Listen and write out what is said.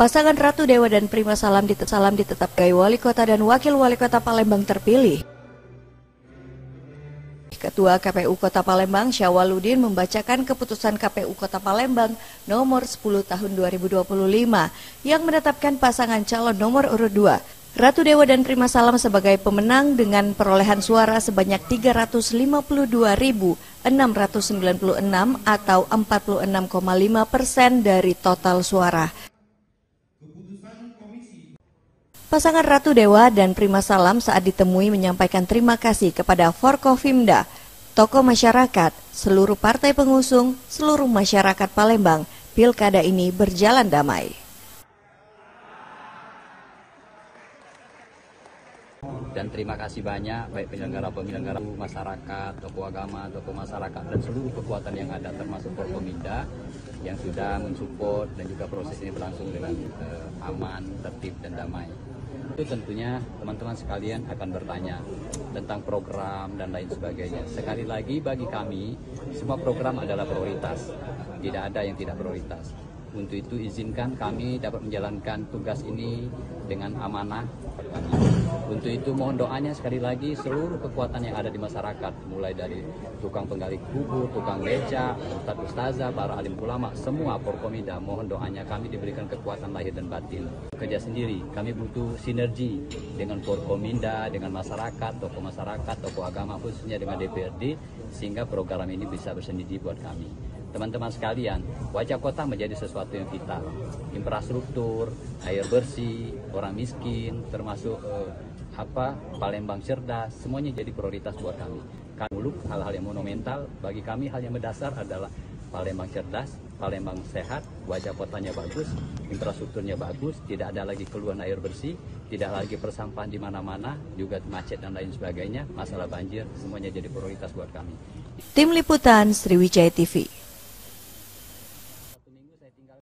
Pasangan Ratu Dewa dan Prima Salam ditetapkan Wali Kota dan Wakil Wali Kota Palembang terpilih. Ketua KPU Kota Palembang Syawaludin membacakan keputusan KPU Kota Palembang nomor 10 tahun 2025 yang menetapkan pasangan calon nomor urut 2 Ratu Dewa dan Prima Salam sebagai pemenang dengan perolehan suara sebanyak 352.696 atau 46,5% dari total suara. Pasangan Ratu Dewa dan Prima Salam saat ditemui menyampaikan terima kasih kepada Forkopimda, tokoh masyarakat, seluruh partai pengusung, seluruh masyarakat Palembang. Pilkada ini berjalan damai. Dan terima kasih banyak baik penyelenggara, masyarakat, tokoh agama, tokoh masyarakat dan seluruh kekuatan yang ada termasuk Forkopimda yang sudah mensupport dan juga proses ini berlangsung dengan aman, tertib dan damai. Itu tentunya teman-teman sekalian akan bertanya tentang program dan lain sebagainya. Sekali lagi bagi kami semua program adalah prioritas, tidak ada yang tidak prioritas. Untuk itu izinkan kami dapat menjalankan tugas ini dengan amanah. Untuk itu mohon doanya sekali lagi seluruh kekuatan yang ada di masyarakat, mulai dari tukang penggali kubur, tukang beca, ustazah, para alim ulama, semua Forkopimda, mohon doanya kami diberikan kekuatan lahir dan batin. Kerja sendiri, kami butuh sinergi dengan Forkopimda, dengan masyarakat, tokoh agama khususnya dengan DPRD, sehingga program ini bisa bersendiri buat kami. Teman-teman sekalian, wajah kota menjadi sesuatu yang vital. Infrastruktur, air bersih, orang miskin, termasuk Palembang cerdas, semuanya jadi prioritas buat kami. Hal-hal yang monumental, bagi kami hal yang mendasar adalah Palembang cerdas, Palembang sehat, wajah kotanya bagus, infrastrukturnya bagus, tidak ada lagi keluhan air bersih, tidak lagi persampahan di mana-mana, juga macet dan lain sebagainya, masalah banjir, semuanya jadi prioritas buat kami. Tim Liputan Sriwijaya TV.